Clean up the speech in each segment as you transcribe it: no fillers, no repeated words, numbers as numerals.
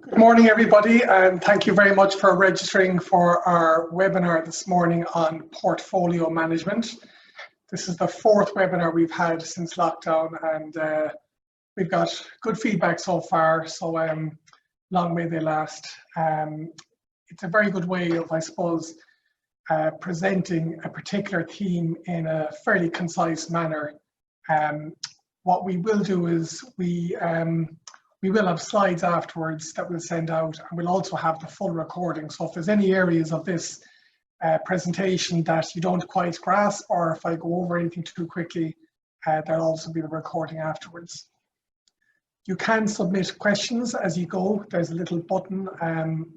Good morning, everybody, and thank you very much for registering for our webinar this morning on portfolio management. This is the fourth webinar we've had since lockdown, and we've got good feedback so far, so long may they last. It's a very good way of, I suppose, presenting a particular theme in a fairly concise manner. What we will do is we will have slides afterwards that we'll send out, and we'll also have the full recording. So if there's any areas of this presentation that you don't quite grasp, or if I go over anything too quickly, there'll also be the recording afterwards. You can submit questions as you go. There's a little button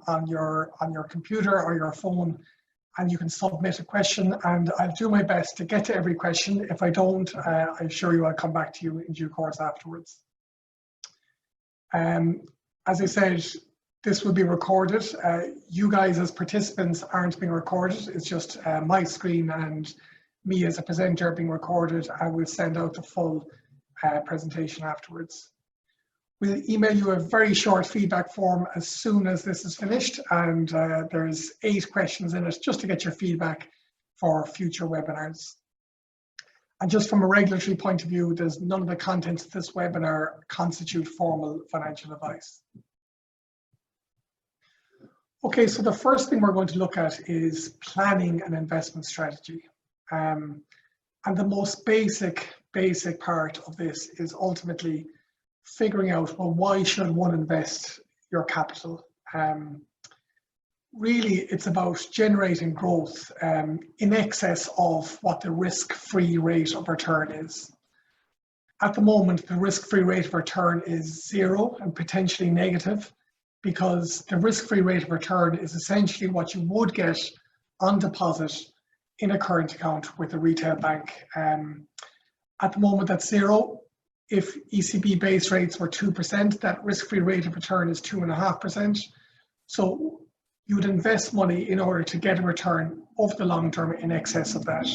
on your computer or your phone, and you can submit a question, and I'll do my best to get to every question. If I don't, I assure you I'll come back to you in due course afterwards. As I said, this will be recorded. You guys as participants aren't being recorded. It's just my screen and me as a presenter being recorded. I will send out the full presentation afterwards. We'll email you a very short feedback form as soon as this is finished, and there's 8 questions in it just to get your feedback for future webinars. And just from a regulatory point of view, there's none of the contents of this webinar constitute formal financial advice. Okay, so the first thing we're going to look at is planning an investment strategy. And the most basic part of this is ultimately figuring out, well, why should one invest your capital? Really, it's about generating growth in excess of what the risk-free rate of return is. At the moment, the risk-free rate of return is 0 and potentially negative, because the risk-free rate of return is essentially what you would get on deposit in a current account with a retail bank. At the moment, that's 0. If ECB base rates were 2%, that risk-free rate of return is 2.5%. So you would invest money in order to get a return over the long term in excess of that.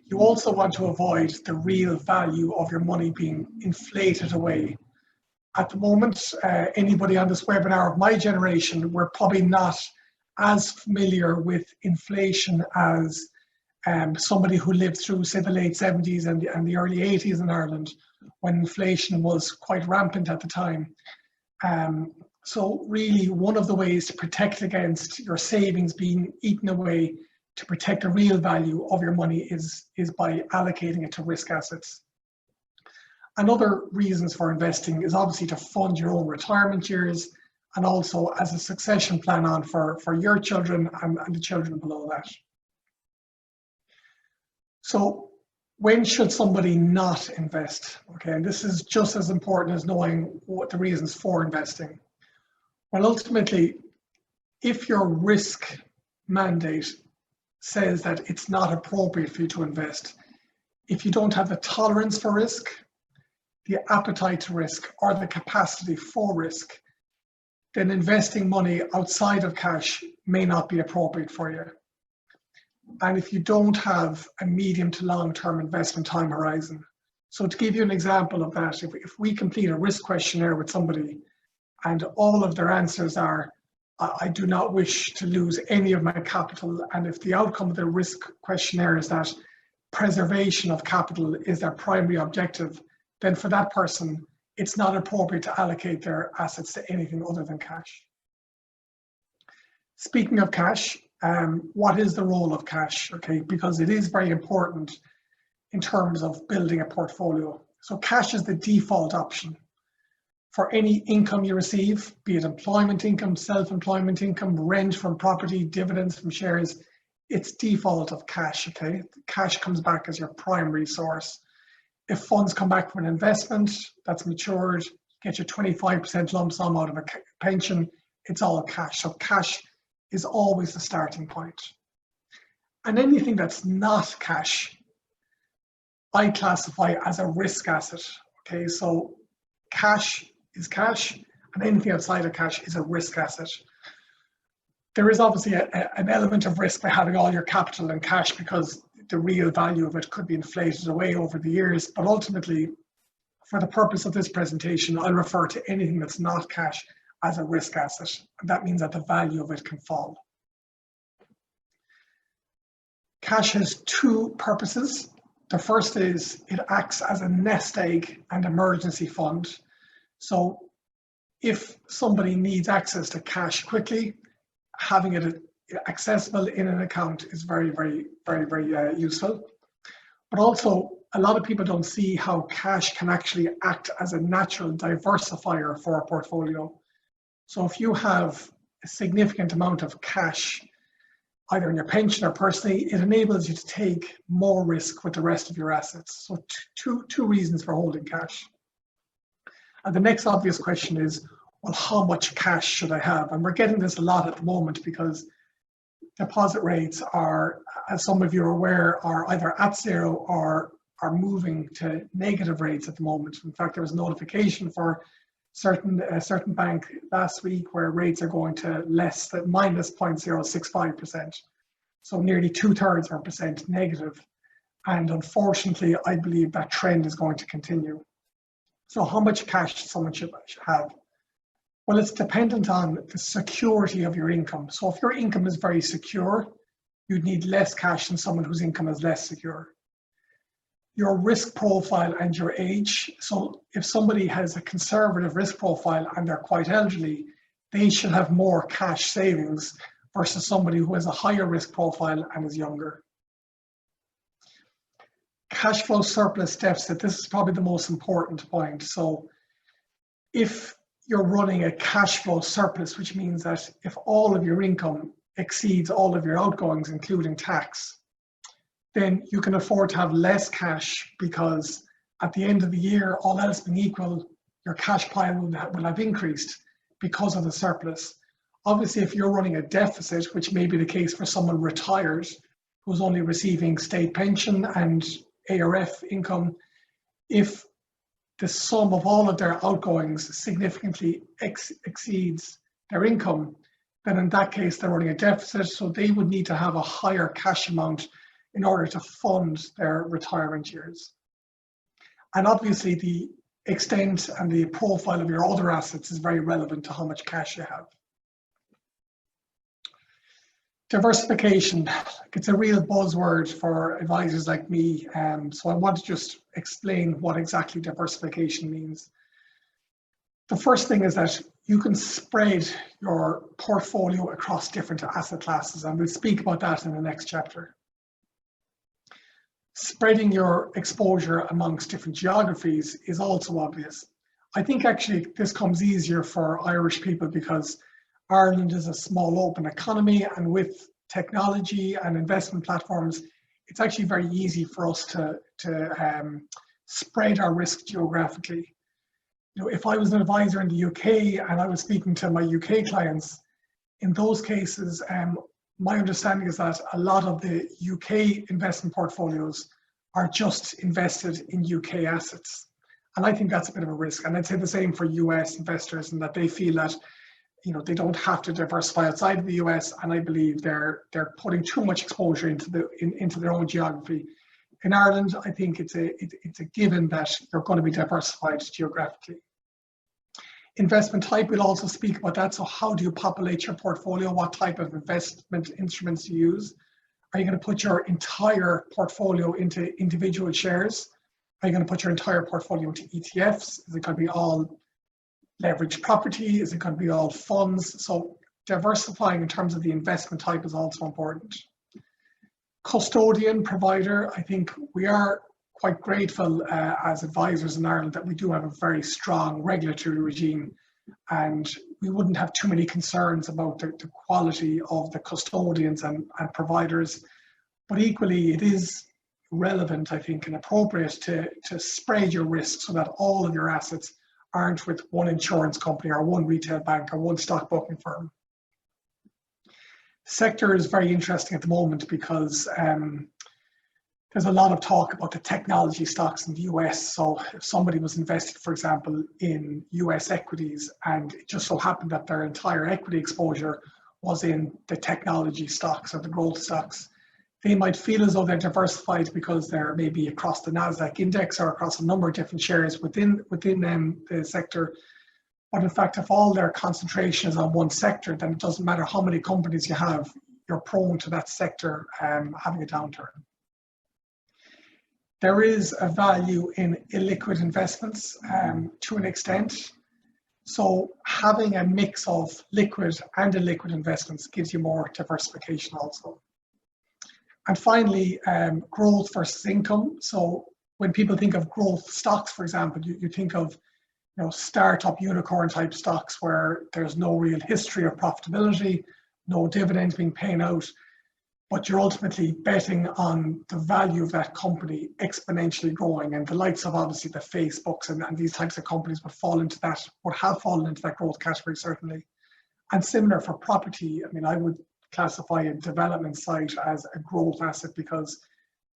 You also want to avoid the real value of your money being inflated away. At the moment, anybody on this webinar of my generation, we're probably not as familiar with inflation as somebody who lived through, say, the late 70s and the early 80s in Ireland, when inflation was quite rampant at the time. So really, one of the ways to protect against your savings being eaten away, to protect the real value of your money, is by allocating it to risk assets. And other reasons for investing is obviously to fund your own retirement years, and also as a succession plan on for your children and the children below that. So when should somebody not invest? Okay, and this is just as important as knowing what the reasons for investing. Well, ultimately, if your risk mandate says that it's not appropriate for you to invest, if you don't have the tolerance for risk, the appetite to risk, or the capacity for risk, then investing money outside of cash may not be appropriate for you. And if you don't have a medium to long-term investment time horizon. So to give you an example of that, if we complete a risk questionnaire with somebody and all of their answers are, I do not wish to lose any of my capital, and if the outcome of the risk questionnaire is that preservation of capital is their primary objective, then for that person, it's not appropriate to allocate their assets to anything other than cash. Speaking of cash, what is the role of cash? Okay, because it is very important in terms of building a portfolio. So cash is the default option for any income you receive, be it employment income, self-employment income, rent from property, dividends from shares. It's default of cash. Okay, cash comes back as your primary source. If funds come back from an investment that's matured, get your 25% lump sum out of a pension, it's all cash. So cash is always the starting point. And anything that's not cash, I classify as a risk asset. Okay, so cash is cash, and anything outside of cash is a risk asset. There is obviously an element of risk by having all your capital in cash, because the real value of it could be inflated away over the years. But ultimately, for the purpose of this presentation, I'll refer to anything that's not cash as a risk asset. And that means that the value of it can fall. Cash has two purposes. The first is it acts as a nest egg and emergency fund. So if somebody needs access to cash quickly, having it accessible in an account is very, very useful. But also, a lot of people don't see how cash can actually act as a natural diversifier for a portfolio. So if you have a significant amount of cash, either in your pension or personally, it enables you to take more risk with the rest of your assets. So two reasons for holding cash. And the next obvious question is, well, how much cash should I have? And we're getting this a lot at the moment because deposit rates are, as some of you are aware, are either at zero or are moving to negative rates at the moment. In fact, there was a notification for a certain bank last week where rates are going to less than minus 0.065%. So nearly 2/3 of a percent negative. And unfortunately, I believe that trend is going to continue. So how much cash someone should have? Well, it's dependent on the security of your income. So if your income is very secure, you'd need less cash than someone whose income is less secure. Your risk profile and your age. So if somebody has a conservative risk profile and they're quite elderly, they should have more cash savings versus somebody who has a higher risk profile and is younger. Cash flow surplus deficit, this is probably the most important point. So if you're running a cash flow surplus, which means that if all of your income exceeds all of your outgoings, including tax, then you can afford to have less cash because at the end of the year, all else being equal, your cash pile will have increased because of the surplus. Obviously, if you're running a deficit, which may be the case for someone retired who's only receiving state pension and ARF income, if the sum of all of their outgoings significantly exceeds their income, then in that case, they're running a deficit, so they would need to have a higher cash amount in order to fund their retirement years. And obviously, the extent and the profile of your other assets is very relevant to how much cash you have. Diversification, it's a real buzzword for advisors like me, so I want to just explain what exactly diversification means. The first thing is that you can spread your portfolio across different asset classes, and we'll speak about that in the next chapter. Spreading your exposure amongst different geographies is also obvious. I think actually this comes easier for Irish people because Ireland is a small open economy, and with technology and investment platforms, it's actually very easy for us to spread our risk geographically. You know, if I was an advisor in the UK and I was speaking to my UK clients, in those cases, my understanding is that a lot of the UK investment portfolios are just invested in UK assets. And I think that's a bit of a risk. And I'd say the same for US investors, in that they feel that, you know, they don't have to diversify outside of the US, and I believe they're putting too much exposure into their own geography. In Ireland, I think it's a given that you're going to be diversified geographically. Investment type, we'll also speak about that. So how do you populate your portfolio? What type of investment instruments do you use? Are you going to put your entire portfolio into individual shares? Are you going to put your entire portfolio into ETFs? Is it going to be all leveraged property? Is it going to be all funds? So diversifying in terms of the investment type is also important. Custodian provider, I think we are quite grateful as advisors in Ireland that we do have a very strong regulatory regime, and we wouldn't have too many concerns about the quality of the custodians and providers. But equally, it is relevant, I think, and appropriate to spread your risk so that all of your assets aren't with one insurance company or one retail bank or one stockbroking firm. Sector is very interesting at the moment because there's a lot of talk about the technology stocks in the US. So if somebody was invested, for example, in US equities, and it just so happened that their entire equity exposure was in the technology stocks or the growth stocks, they might feel as though they're diversified because they're maybe across the NASDAQ index or across a number of different shares within the sector. But in fact, if all their concentration is on one sector, then it doesn't matter how many companies you have, you're prone to that sector having a downturn. There is a value in illiquid investments to an extent. So having a mix of liquid and illiquid investments gives you more diversification also. And finally, growth versus income. So when people think of growth stocks, for example, you think of startup unicorn type stocks where there's no real history of profitability, no dividends being paid out, but you're ultimately betting on the value of that company exponentially growing, and the likes of obviously the Facebooks and these types of companies would have fallen into that growth category certainly. And similar for property. I mean, I would classify a development site as a growth asset because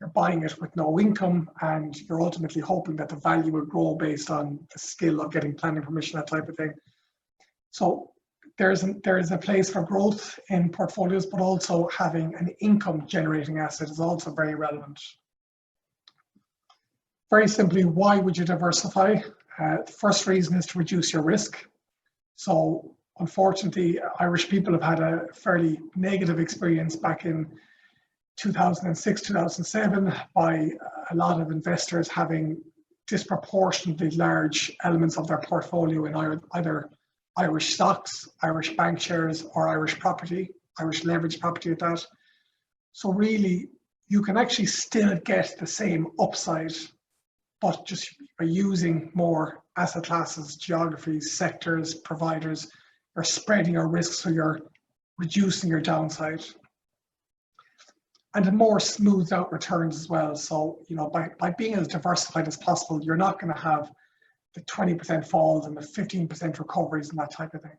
you're buying it with no income and you're ultimately hoping that the value will grow based on the skill of getting planning permission, that type of thing. So there is a place for growth in portfolios, but also having an income generating asset is also very relevant. Very simply, why would you diversify? The first reason is to reduce your risk. So unfortunately, Irish people have had a fairly negative experience back in 2006, 2007 by a lot of investors having disproportionately large elements of their portfolio in either Irish stocks, Irish bank shares, or Irish property, Irish leveraged property at that. So really, you can actually still get the same upside, but just by using more asset classes, geographies, sectors, providers, you're spreading your risk, so you're reducing your downside. And a more smoothed out returns as well. So, by being as diversified as possible, you're not going to have the 20% falls and the 15% recoveries and that type of thing.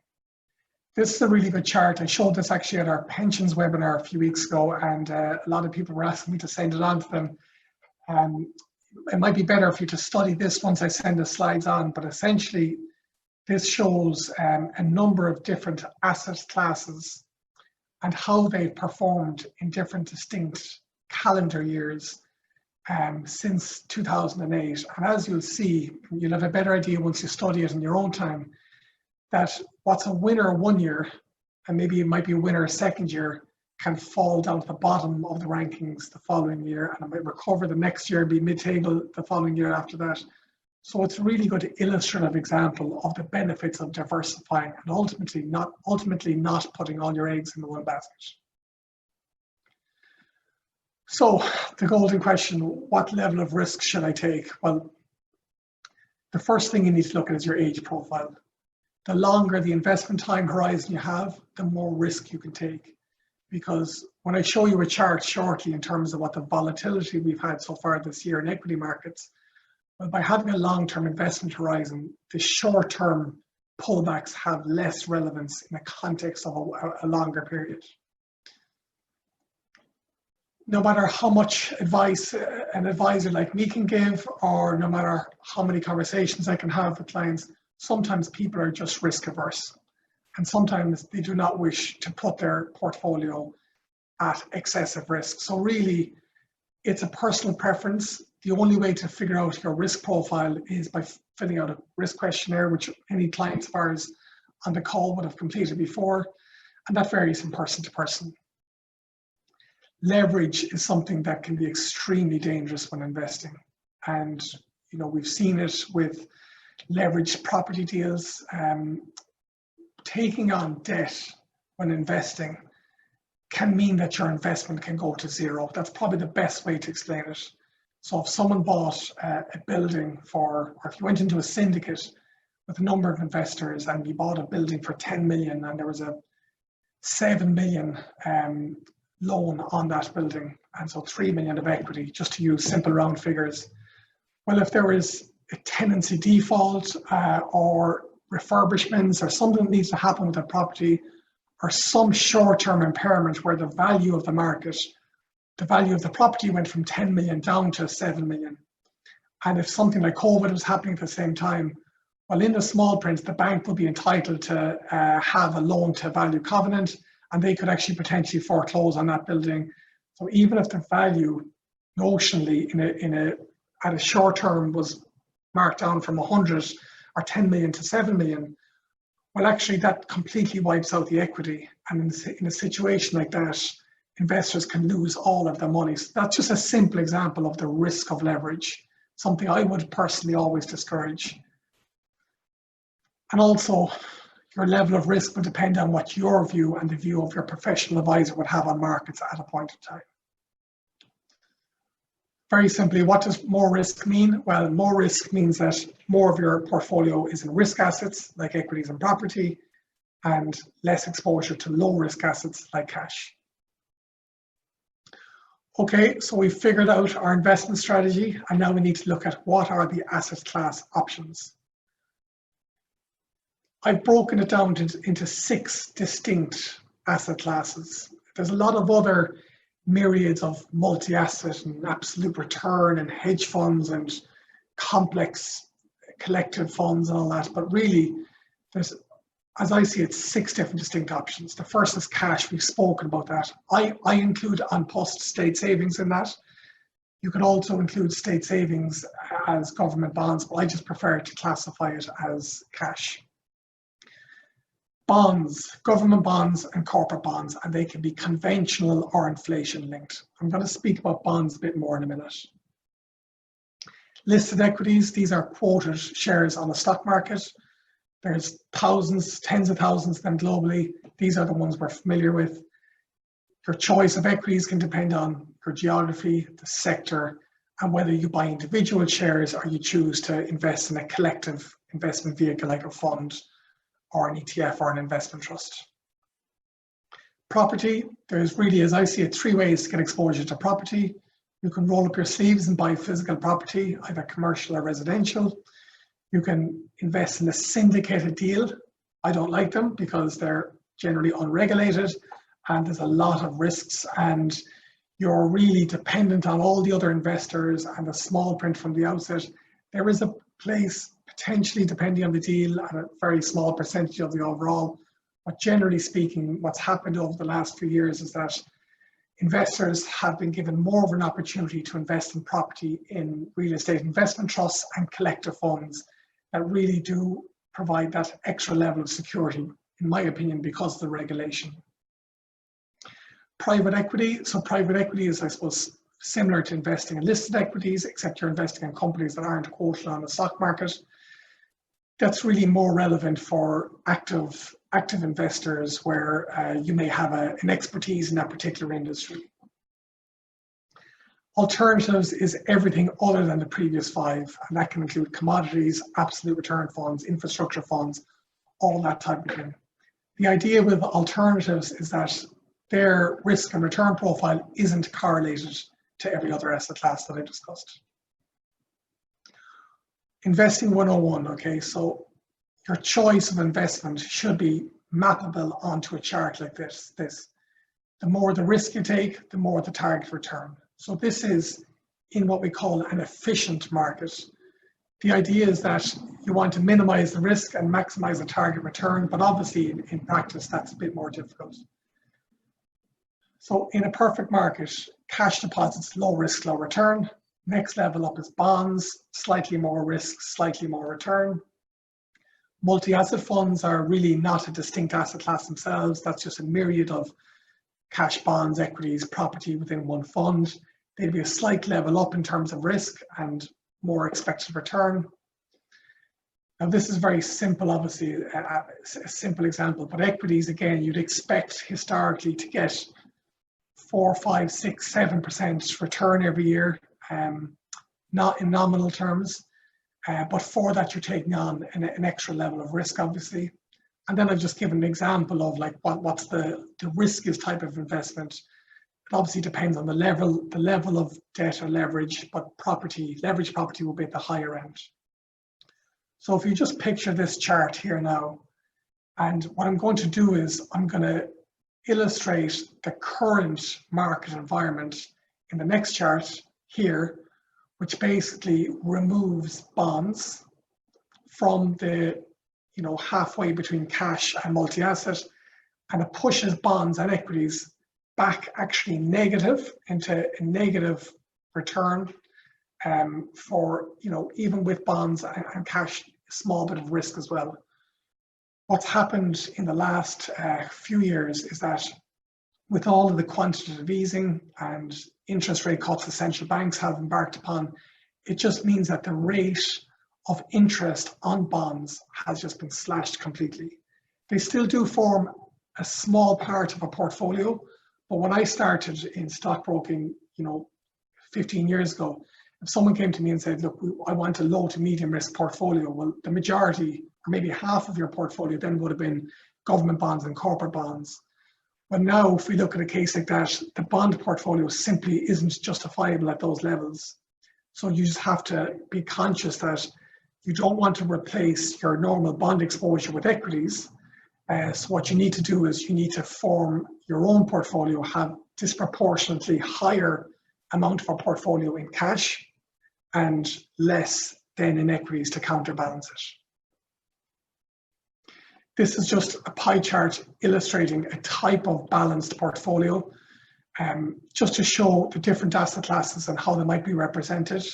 This is a really good chart. I showed this actually at our pensions webinar a few weeks ago, and a lot of people were asking me to send it on to them. It might be better if you just study this once I send the slides on, but essentially this shows a number of different asset classes and how they've performed in different distinct calendar years since 2008. And as you'll see, you'll have a better idea once you study it in your own time, that what's a winner one year, and maybe it might be a winner a second year, can fall down to the bottom of the rankings the following year, and it might recover the next year and be mid-table the following year after that. So it's a really good illustrative example of the benefits of diversifying and ultimately not putting all your eggs in the one basket. So the golden question, what level of risk should I take? Well, the first thing you need to look at is your age profile. The longer the investment time horizon you have, the more risk you can take. Because when I show you a chart shortly in terms of what the volatility we've had so far this year in equity markets, well, by having a long-term investment horizon, the short-term pullbacks have less relevance in the context of a longer period. No matter how much advice an advisor like me can give, or no matter how many conversations I can have with clients, sometimes people are just risk averse. And sometimes they do not wish to put their portfolio at excessive risk. So really, it's a personal preference. The only way to figure out your risk profile is by filling out a risk questionnaire, which any clients of ours on the call would have completed before, and that varies from person to person. Leverage is something that can be extremely dangerous when investing. And we've seen it with leveraged property deals. Taking on debt when investing can mean that your investment can go to zero. That's probably the best way to explain it. So if someone bought a building or if you went into a syndicate with a number of investors and you bought a building for 10 million and there was a 7 million loan on that building, and so 3 million of equity, just to use simple round figures. Well, if there is a tenancy default or refurbishments or something that needs to happen with the property, or some short-term impairment where the value of the market, the value of the property went from 10 million down to 7 million. And if something like COVID was happening at the same time, well, in the small print, the bank would be entitled to have a loan to value covenant, and they could actually potentially foreclose on that building. So even if the value notionally at a short term was marked down from 100 or 10 million to 7 million, Well, actually, that completely wipes out the equity. And in a situation like that, investors can lose all of their money. So that's just a simple example of the risk of leverage, something I would personally always discourage. And also, your level of risk will depend on what your view and the view of your professional advisor would have on markets at a point in time. Very simply, what does more risk mean? Well, more risk means that more of your portfolio is in risk assets like equities and property, and less exposure to low risk assets like cash. Okay, so we've figured out our investment strategy, and now we need to look at what are the asset class options. I've broken it down into 6 distinct asset classes. There's a lot of other myriads of multi-asset and absolute return and hedge funds and complex collective funds and all that, but really there's, as I see it, 6 different distinct options. The first is cash. We've spoken about that. I include on post state savings in that. You can also include state savings as government bonds, but I just prefer to classify it as cash. Bonds, government bonds and corporate bonds, and they can be conventional or inflation linked. I'm going to speak about bonds a bit more in a minute. Listed equities, these are quoted shares on the stock market. There's thousands, tens of thousands of them globally. These are the ones we're familiar with. Your choice of equities can depend on your geography, the sector, and whether you buy individual shares or you choose to invest in a collective investment vehicle like a fund or an ETF or an investment trust. Property, there's really, as I see it, 3 ways to get exposure to property. You can roll up your sleeves and buy physical property, either commercial or residential. You can invest in a syndicated deal. I don't like them because they're generally unregulated and there's a lot of risks, and you're really dependent on all the other investors and the small print from the outset. There is a place, potentially depending on the deal, and a very small percentage of the overall. But generally speaking, what's happened over the last few years is that investors have been given more of an opportunity to invest in property in real estate investment trusts and collective funds that really do provide that extra level of security, in my opinion, because of the regulation. Private equity. So private equity is, I suppose, similar to investing in listed equities, except you're investing in companies that aren't quoted on the stock market. That's really more relevant for active investors where you may have an expertise in that particular industry. Alternatives is everything other than the previous 5, and that can include commodities, absolute return funds, infrastructure funds, all that type of thing. The idea with alternatives is that their risk and return profile isn't correlated to every other asset class that I discussed. Investing 101, okay, so your choice of investment should be mappable onto a chart like this. The more the risk you take, the more the target return. So this is in what we call an efficient market. The idea is that you want to minimize the risk and maximize the target return, but obviously in practice that's a bit more difficult. So in a perfect market, cash deposits, low risk, low return. Next level up is bonds, slightly more risk, slightly more return. Multi-asset funds are really not a distinct asset class themselves. That's just a myriad of cash, bonds, equities, property within one fund. They'd be a slight level up in terms of risk and more expected return. Now this is very simple, obviously, a simple example, but equities, again, you'd expect historically to get 4, 5, 6, 7% return every year, not in nominal terms, but for that you're taking on an extra level of risk, obviously. And then I've just given an example of like what's the riskiest type of investment. It obviously depends on the level of debt or leverage, but leverage property will be at the higher end. So if you just picture this chart here now, and what I'm going to do is I'm going to illustrate the current market environment in the next chart here, which basically removes bonds from the halfway between cash and multi-asset, and it pushes bonds and equities back actually negative into a negative return for even with bonds and cash, a small bit of risk as well. What's happened in the last few years is that with all of the quantitative easing and interest rate cuts the central banks have embarked upon, it just means that the rate of interest on bonds has just been slashed completely. They still do form a small part of a portfolio, but when I started in stockbroking, 15 years ago, if someone came to me and said, look, I want a low to medium risk portfolio, well, the majority, or maybe half of your portfolio then would have been government bonds and corporate bonds. But now, if we look at a case like that, the bond portfolio simply isn't justifiable at those levels. So you just have to be conscious that you don't want to replace your normal bond exposure with equities. So what you need to do is you need to form your own portfolio, have disproportionately higher amount of a portfolio in cash and less than in equities to counterbalance it. This is just a pie chart illustrating a type of balanced portfolio, just to show the different asset classes and how they might be represented.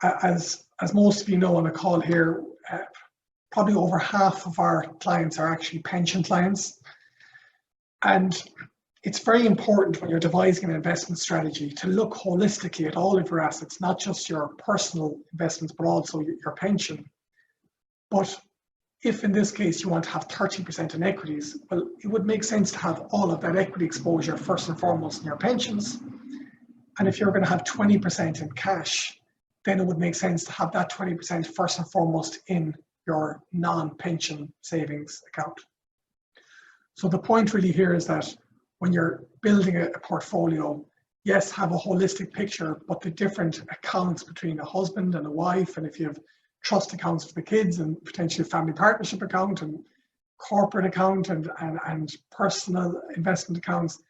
As most of you know on the call here, probably over half of our clients are actually pension clients. And it's very important when you're devising an investment strategy to look holistically at all of your assets, not just your personal investments, but also your pension. But if in this case you want to have 30% in equities, well, it would make sense to have all of that equity exposure first and foremost in your pensions. And if you're going to have 20% in cash, then it would make sense to have that 20% first and foremost in your non-pension savings account. So the point really here is that when you're building a portfolio, yes, have a holistic picture, but the different accounts between a husband and a wife, and if you have trust accounts for the kids and potentially a family partnership account and corporate account and personal investment accounts,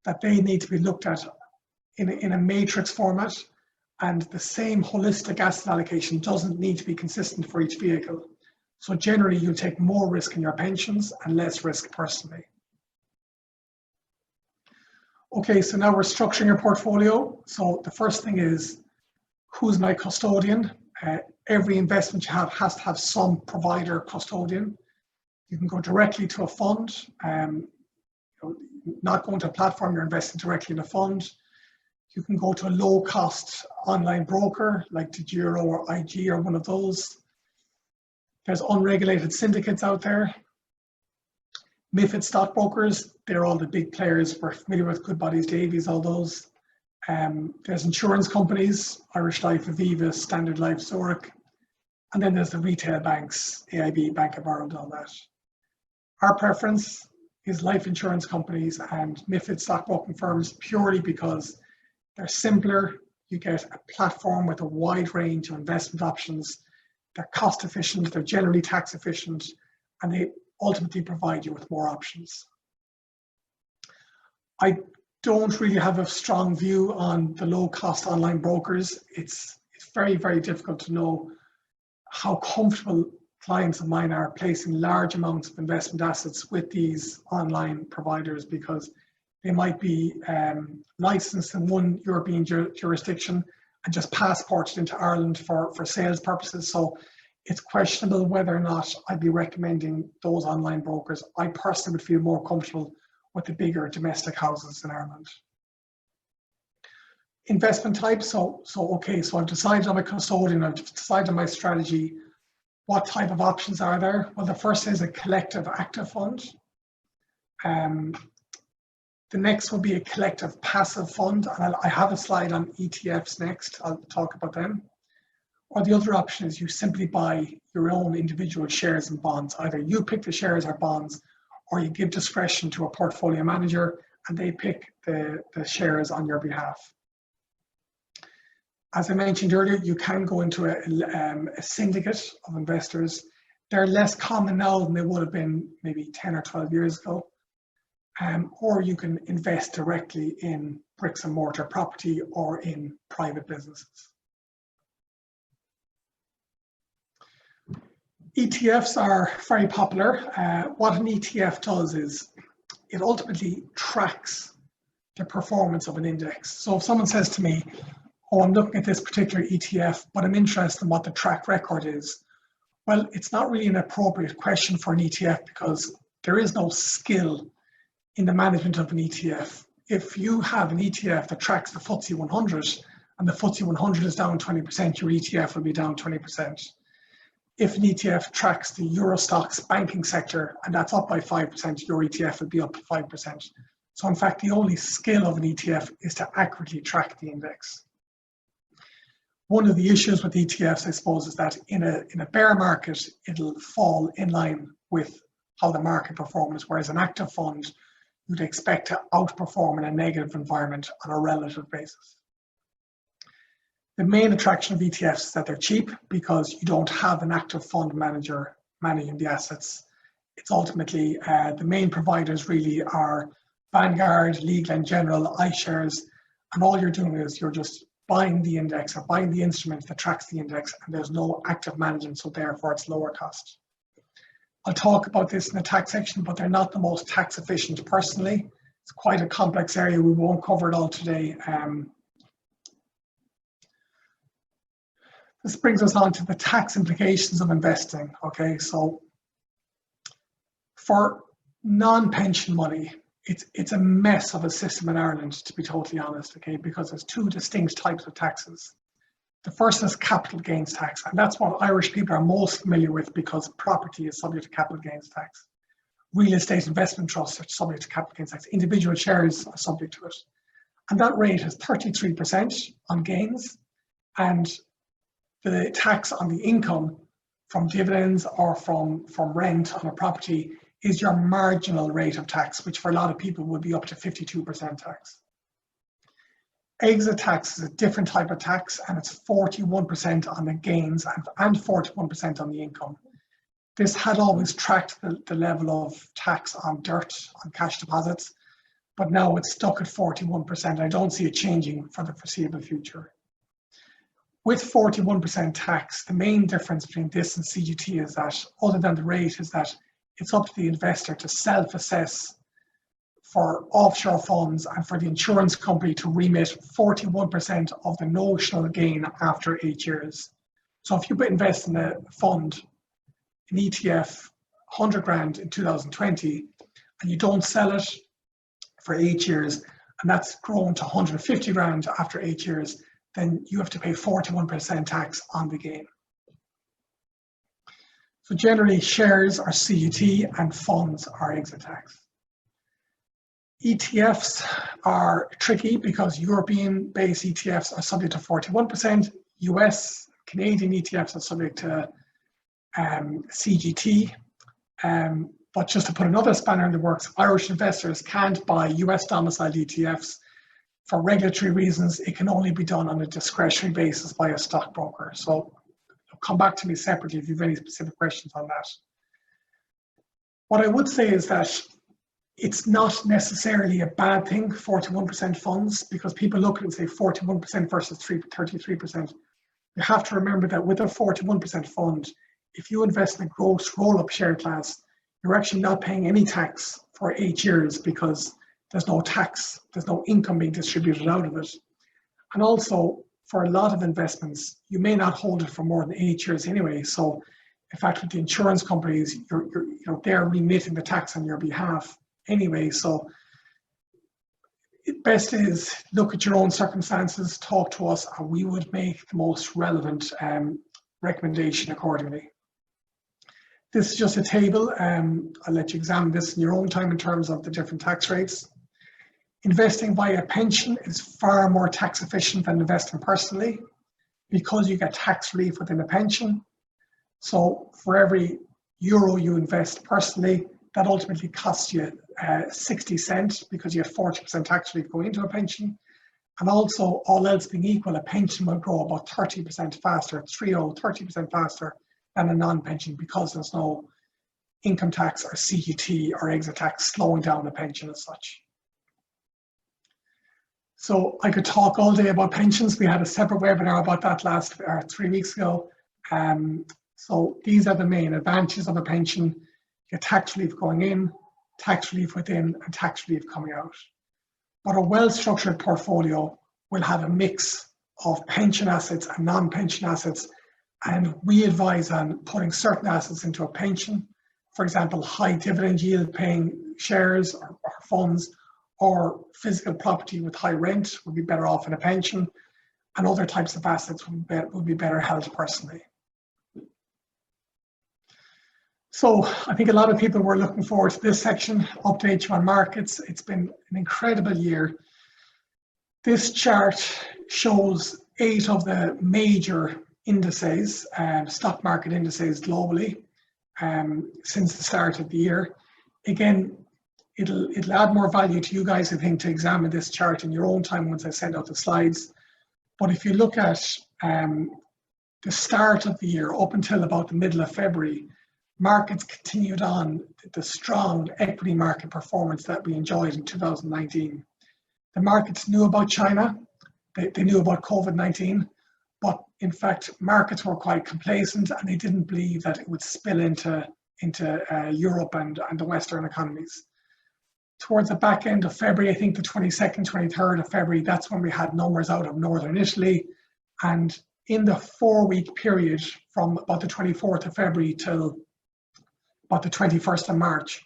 that they need to be looked at in a matrix format. And the same holistic asset allocation doesn't need to be consistent for each vehicle. So generally you'll take more risk in your pensions and less risk personally. Okay, so now we're structuring your portfolio. So the first thing is, who's my custodian? Every investment you have has to have some provider custodian. You can go directly to a fund, not going to a platform, you're investing directly in a fund. You can go to a low cost online broker like DeGiro or IG or one of those. There's unregulated syndicates out there. MiFID stockbrokers, they're all the big players. We're familiar with Goodbody, Davies, all those. There's insurance companies, Irish Life, Aviva, Standard Life, Zurich. And then there's the retail banks, AIB, Bank of Ireland, all that. Our preference is life insurance companies and MiFID stockbroking firms purely because they're simpler. You get a platform with a wide range of investment options. They're cost efficient, they're generally tax efficient, and they ultimately provide you with more options. I don't really have a strong view on the low cost online brokers. It's very, very difficult to know how comfortable clients of mine are placing large amounts of investment assets with these online providers, because they might be licensed in one European jurisdiction and just passported into Ireland for sales purposes. So it's questionable whether or not I'd be recommending those online brokers. I personally would feel more comfortable with the bigger domestic houses in Ireland. Investment type, so I've decided on my custodian, I've decided on my strategy. What type of options are there? Well, the first is a collective active fund. The next will be a collective passive fund, and I have a slide on ETFs next. I'll talk about them. Or the other option is you simply buy your own individual shares and bonds. Either you pick the shares or bonds, or you give discretion to a portfolio manager and they pick the shares on your behalf. As I mentioned earlier, you can go into a syndicate of investors. They're less common now than they would have been maybe 10 or 12 years ago. Or you can invest directly in bricks and mortar property or in private businesses. ETFs are very popular. What an ETF does is it ultimately tracks the performance of an index. So if someone says to me, oh, I'm looking at this particular ETF, but I'm interested in what the track record is, Well, it's not really an appropriate question for an ETF because there is no skill in the management of an ETF. If you have an ETF that tracks the FTSE 100 and the FTSE 100 is down 20%, your ETF will be down 20%. If an ETF tracks the Euro Stoxx banking sector and that's up by 5%, your ETF will be up 5%. So in fact, the only skill of an ETF is to accurately track the index. One of the issues with ETFs, I suppose, is that in a bear market, it'll fall in line with how the market performs, whereas an active fund, you'd expect to outperform in a negative environment on a relative basis. The main attraction of ETFs is that they're cheap because you don't have an active fund manager managing the assets. It's ultimately, the main providers really are Vanguard, Legal & General, iShares, and all you're doing is you're just buying the index or buying the instrument that tracks the index, and there's no active management, so therefore it's lower cost. I'll talk about this in the tax section, but they're not the most tax efficient personally. It's quite a complex area. We won't cover it all today. This brings us on to the tax implications of investing. Okay, so for non-pension money, it's a mess of a system in Ireland, to be totally honest, okay, because there's two distinct types of taxes. The first is capital gains tax, and that's what Irish people are most familiar with because property is subject to capital gains tax. Real estate investment trusts are subject to capital gains tax. Individual shares are subject to it. And that rate is 33% on gains, and the tax on the income from dividends or from rent on a property is your marginal rate of tax, which for a lot of people would be up to 52% tax. Exit tax is a different type of tax, and it's 41% on the gains and 41% on the income. This had always tracked the level of tax on dirt, on cash deposits, but now it's stuck at 41%. I don't see it changing for the foreseeable future. With 41% tax, the main difference between this and CGT is that, other than the rate, is that it's up to the investor to self-assess for offshore funds and for the insurance company to remit 41% of the notional gain after 8 years. So if you invest in a fund, an ETF, 100 grand in 2020, and you don't sell it for 8 years, and that's grown to 150 grand after 8 years, then you have to pay 41% tax on the gain. So generally, shares are CGT and funds are exit tax. ETFs are tricky because European-based ETFs are subject to 41%, US, Canadian ETFs are subject to CGT. But just to put another spanner in the works, Irish investors can't buy US domiciled ETFs. For regulatory reasons, it can only be done on a discretionary basis by a stockbroker. So come back to me separately if you have any specific questions on that. What I would say is that it's not necessarily a bad thing, 41% funds, because people look at it and say 41% versus 33%. You have to remember that with a 41% fund, if you invest in a gross roll-up share class, you're actually not paying any tax for 8 years because there's no tax, there's no income being distributed out of it. And also, for a lot of investments, you may not hold it for more than 8 years anyway. So in fact, with the insurance companies, they're remitting the tax on your behalf anyway. So best is look at your own circumstances, talk to us, and we would make the most relevant recommendation accordingly. This is just a table. I'll let you examine this in your own time in terms of the different tax rates. Investing via pension is far more tax efficient than investing personally because you get tax relief within a pension. So for every euro you invest personally, that ultimately costs you 60 cents because you have 40% tax relief going into a pension. And also, all else being equal, a pension will grow about 30% faster, 30% faster than a non-pension because there's no income tax or CGT or exit tax slowing down the pension as such. So I could talk all day about pensions. We had a separate webinar about that 3 weeks ago. So these are the main advantages of a pension. You get tax relief going in, tax relief within, and tax relief coming out. But a well-structured portfolio will have a mix of pension assets and non-pension assets, And we advise on putting certain assets into a pension, for example, high dividend yield paying shares or funds, or physical property with high rent would be better off in a pension, and other types of assets would be better held personally. So I think a lot of people were looking forward to this section, update you on markets. It's been an incredible year. This chart shows 8 of the major indices, stock market indices globally, since the start of the year. Again, it'll add more value to you guys, I think, to examine this chart in your own time once I send out the slides. But if you look at the start of the year up until about the middle of February, markets continued on the strong equity market performance that we enjoyed in 2019. The markets knew about China, they knew about COVID-19, but in fact, markets were quite complacent and they didn't believe that it would spill into Europe and the Western economies. Towards the back end of February, I think the 22nd, 23rd of February, that's when we had numbers out of Northern Italy. And in the 4-week period from about the 24th of February till about the 21st of March,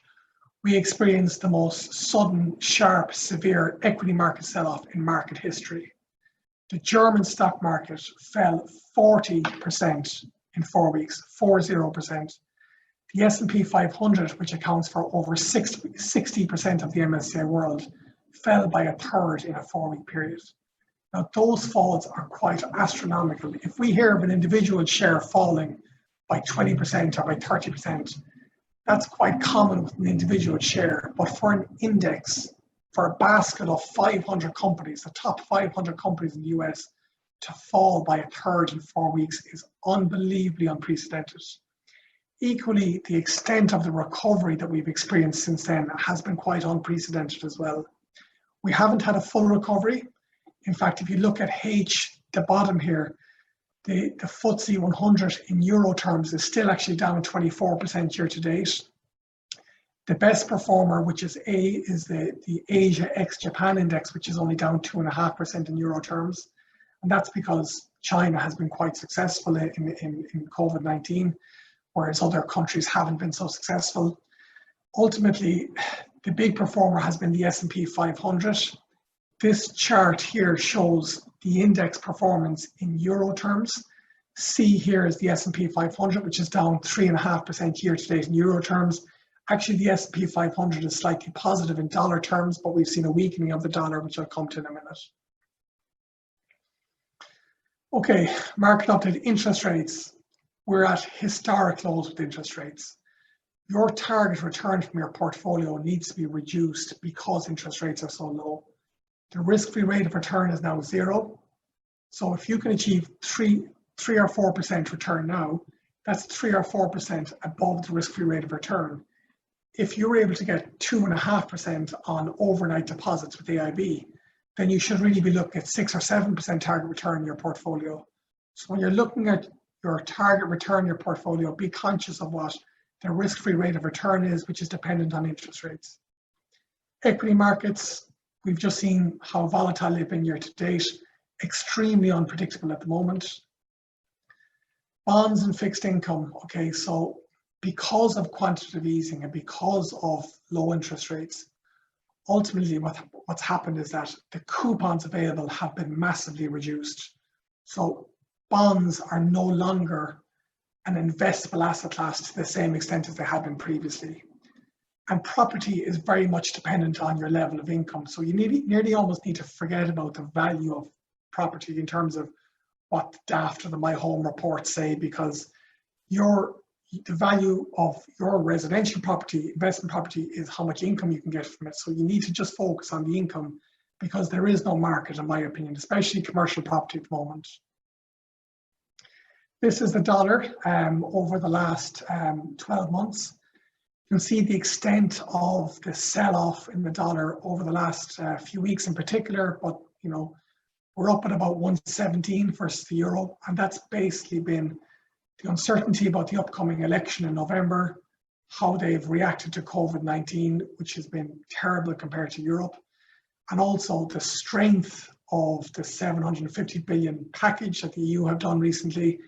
we experienced the most sudden, sharp, severe equity market sell-off in market history. The German stock market fell 40% in 4 weeks, 40%. The S&P 500, which accounts for over 60% of the MSCI world, fell by a third in a 4-week period. Now, those falls are quite astronomical. If we hear of an individual share falling by 20% or by 30%, that's quite common with an individual share. But for an index, for a basket of 500 companies, the top 500 companies in the US, to fall by a third in 4 weeks is unbelievably unprecedented. Equally, the extent of the recovery that we've experienced since then has been quite unprecedented as well. We haven't had a full recovery. In fact, if you look at the bottom here, the FTSE 100 in euro terms is still actually down 24% year to date. The best performer, which is is the Asia ex-Japan index, which is only down 2.5% in euro terms. And that's because China has been quite successful in COVID-19, whereas other countries haven't been so successful. Ultimately, the big performer has been the S&P 500. This chart here shows the index performance in euro terms. C here is the S&P 500, which is down 3.5% year to date in euro terms. Actually, the S&P 500 is slightly positive in dollar terms, but we've seen a weakening of the dollar, which I'll come to in a minute. Okay, market update, interest rates. We're at historic lows with interest rates. Your target return from your portfolio needs to be reduced because interest rates are so low. The risk-free rate of return is now 0. So if you can achieve 3 or 4% return now, that's 3 or 4% above the risk-free rate of return. If you're able to get 2.5% on overnight deposits with AIB, then you should really be looking at 6 or 7% target return in your portfolio. So when you're looking at your target return in your portfolio, be conscious of what the risk-free rate of return is, which is dependent on interest rates. Equity markets, we've just seen how volatile they've been year to date, extremely unpredictable at the moment. Bonds and fixed income, okay, so because of quantitative easing and because of low interest rates, ultimately what's happened is that the coupons available have been massively reduced. So bonds are no longer an investable asset class to the same extent as they had been previously. And property is very much dependent on your level of income. So you nearly almost need to forget about the value of property in terms of what the DAFT or the My Home reports say, because the value of your residential property, investment property, is how much income you can get from it. So you need to just focus on the income because there is no market, in my opinion, especially commercial property at the moment. This is the dollar over the last 12 months. You can see the extent of the sell-off in the dollar over the last few weeks in particular, but you know, we're up at about 117 versus the euro, and that's basically been the uncertainty about the upcoming election in November, how they've reacted to COVID-19, which has been terrible compared to Europe, and also the strength of the 750 billion package that the EU have done recently,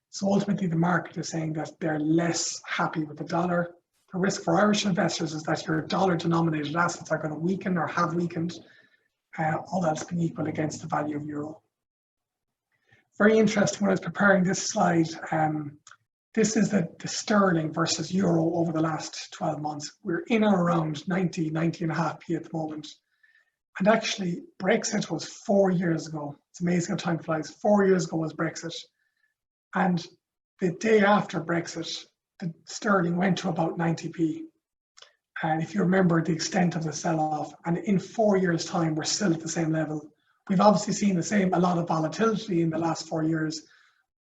So ultimately the market is saying that they're less happy with the dollar. The risk for Irish investors is that your dollar denominated assets are going to weaken or have weakened, all else being equal, against the value of euro. Very interesting when I was preparing this slide. This is the sterling versus euro over the last 12 months. We're in or around 90.5p at the moment. And actually, Brexit was 4 years ago. It's amazing how time flies. 4 years ago was Brexit. And the day after Brexit, the sterling went to about 90p. And if you remember the extent of the sell-off, and in 4 years' time, we're still at the same level. We've obviously seen a lot of volatility in the last 4 years,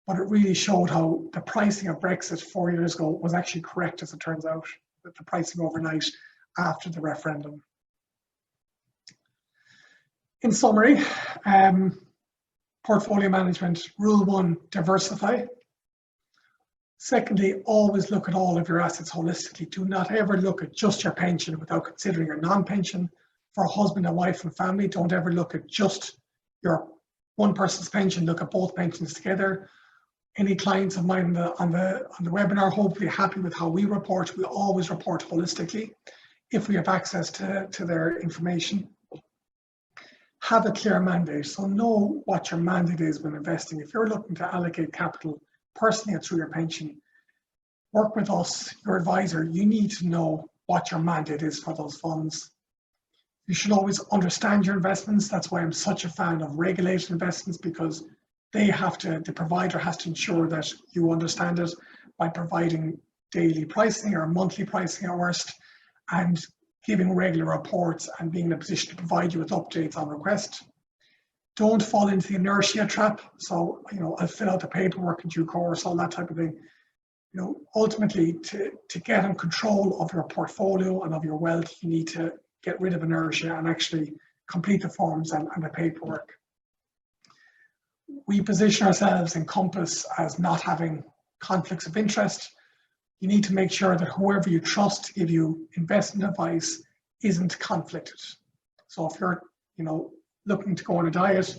but it really showed how the pricing of Brexit 4 years ago was actually correct, as it turns out, with the pricing overnight after the referendum. In summary, portfolio management, rule 1, diversify. Secondly, always look at all of your assets holistically. Do not ever look at just your pension without considering your non-pension. For a husband and wife and family, don't ever look at just your one person's pension, look at both pensions together. Any clients of mine on the webinar hopefully happy with how we report. We always report holistically if we have access to their information. Have a clear mandate, so know what your mandate is when investing. If you're looking to allocate capital personally or through your pension, work with us, your advisor. You need to know what your mandate is for those funds. You should always understand your investments. That's why I'm such a fan of regulated investments, because the provider has to ensure that you understand it by providing daily pricing or monthly pricing at worst, and giving regular reports and being in a position to provide you with updates on request. Don't fall into the inertia trap. So, I'll fill out the paperwork in due course, all that type of thing. Ultimately, to get in control of your portfolio and of your wealth, you need to get rid of inertia and actually complete the forms and the paperwork. We position ourselves in Compass as not having conflicts of interest. You need to make sure that whoever you trust to give you investment advice isn't conflicted. So if you're, looking to go on a diet,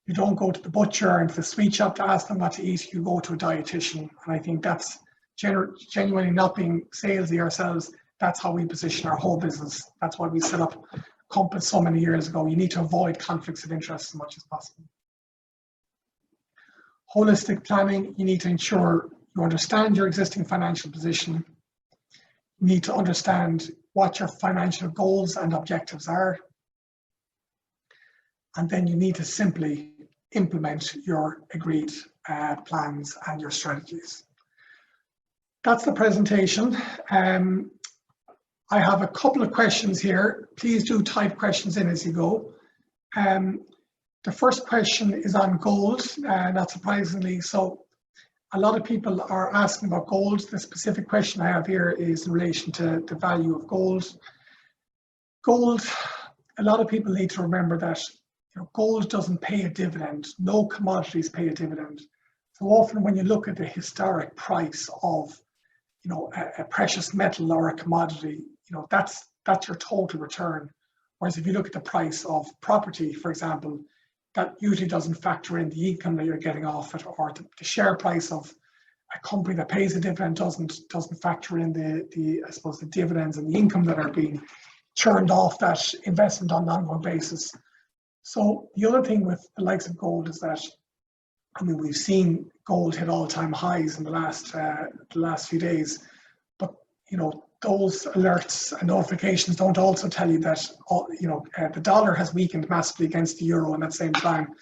you don't go to the butcher and to the sweet shop to ask them what to eat, you go to a dietitian. And I think that's genuinely not being salesy ourselves. That's how we position our whole business. That's why we set up Compass so many years ago. You need to avoid conflicts of interest as much as possible. Holistic planning, you need to ensure you understand your existing financial position. You need to understand what your financial goals and objectives are. And then you need to simply implement your agreed plans and your strategies. That's the presentation. I have a couple of questions here. Please do type questions in as you go. The first question is on gold, not surprisingly. So a lot of people are asking about gold. The specific question I have here is in relation to the value of gold. Gold, a lot of people need to remember that gold doesn't pay a dividend. No commodities pay a dividend. So often when you look at the historic price of a precious metal or a commodity, that's your total return. Whereas if you look at the price of property, for example, that usually doesn't factor in the income that you're getting off it, or the share price of a company that pays a dividend doesn't factor in the I suppose the dividends and the income that are being churned off that investment on an ongoing basis. So the other thing with the likes of gold is that, we've seen gold hit all-time highs in the last few days, but those alerts and notifications don't also tell you that the dollar has weakened massively against the euro at that same time.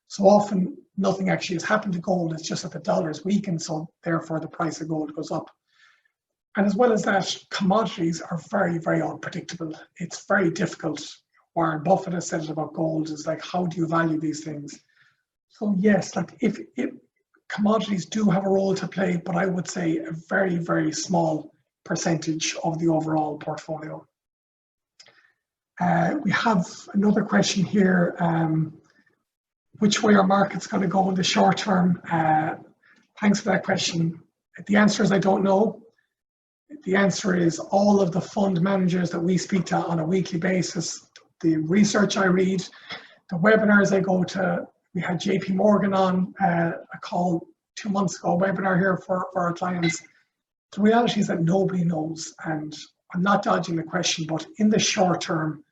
So often nothing actually has happened to gold. It's just that the dollar is weakened, so therefore the price of gold goes up. And as well as that, commodities are very, very unpredictable. It's very difficult. Warren Buffett has said it about gold, is like, how do you value these things? So yes, if commodities do have a role to play, but I would say a very, very small percentage of the overall portfolio. We have another question here. Which way are markets going to go in the short term? Thanks for that question. The answer is I don't know. The answer is all of the fund managers that we speak to on a weekly basis, the research I read, the webinars I go to. We had JP Morgan on a call 2 months ago webinar here for our clients. The reality is that nobody knows, and I'm not dodging the question, but in the short term,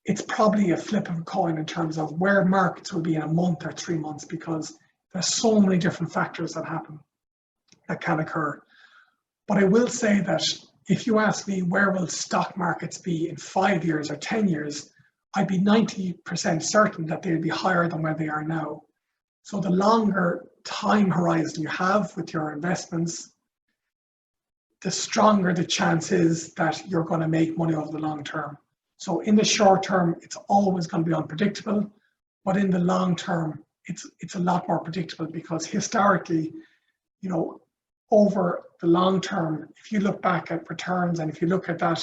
it's probably a flip of a coin in terms of where markets will be in a month or 3 months, because there's so many different factors that can occur. But I will say that if you ask me where will stock markets be in 5 years or 10 years, I'd be 90% certain that they'll be higher than where they are now. So the longer time horizon you have with your investments, the stronger the chance is that you're going to make money over the long term. So in the short term, it's always going to be unpredictable, but in the long term, it's a lot more predictable, because historically, you know, over the long term, if you look back at returns and if you look at that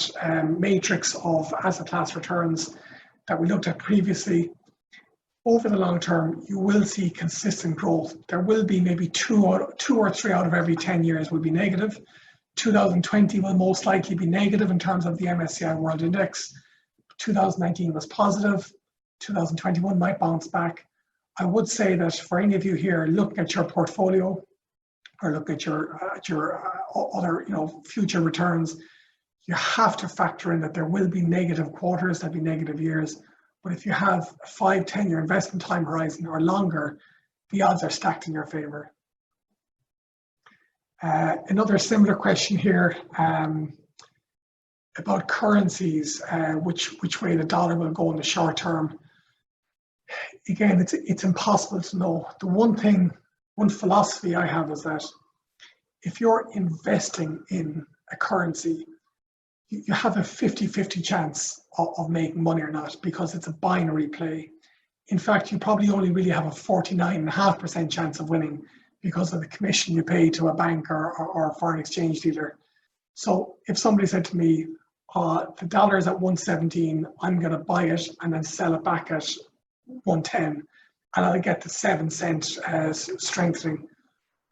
matrix of asset class returns that we looked at previously, over the long term, you will see consistent growth. There will be maybe two or three out of every 10 years will be negative. 2020 will most likely be negative in terms of the MSCI World Index. 2019 was positive. 2021 might bounce back. I would say that for any of you here looking at your portfolio or look at your other, you know, future returns, you have to factor in that there will be negative quarters, there'll be negative years. But if you have a 5-10 year investment time horizon or longer, the odds are stacked in your favor. Another similar question here about currencies, which way the dollar will go in the short term. Again, it's impossible to know. The one philosophy I have is that if you're investing in a currency, you have a 50-50 chance of making money or not, because it's a binary play. In fact, you probably only really have a 49.5% chance of winning because of the commission you pay to a bank or a foreign exchange dealer. So if somebody said to me, the dollar is at 117, I'm going to buy it and then sell it back at 110, and I'll get the 7-cent strengthening.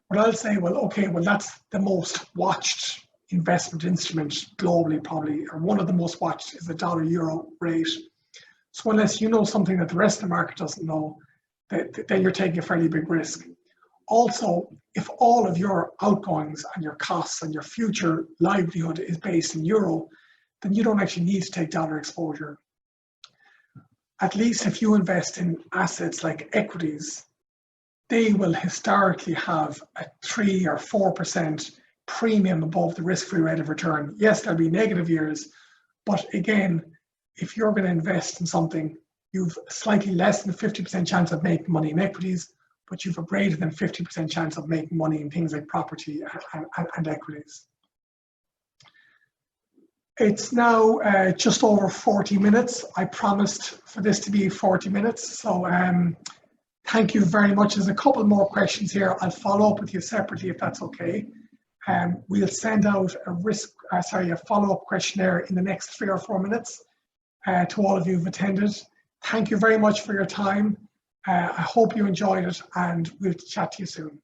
But I'll say, well, okay, well, that's the most watched investment instrument globally, probably, or one of the most watched is the dollar-euro rate. So unless you know something that the rest of the market doesn't know, then you're taking a fairly big risk. Also, if all of your outgoings and your costs and your future livelihood is based in euro, then you don't actually need to take dollar exposure. At least if you invest in assets like equities, they will historically have a 3 or 4% premium above the risk-free rate of return. Yes, there'll be negative years, but again, if you're going to invest in something, you've slightly less than a 50% chance of making money in equities, but you've a greater than 50% chance of making money in things like property and equities. It's now just over 40 minutes. I promised for this to be 40 minutes. So thank you very much. There's a couple more questions here. I'll follow up with you separately if that's okay. We'll send out a follow-up questionnaire in the next 3 or 4 minutes to all of you who've attended. Thank you very much for your time. I hope you enjoyed it, and we'll chat to you soon.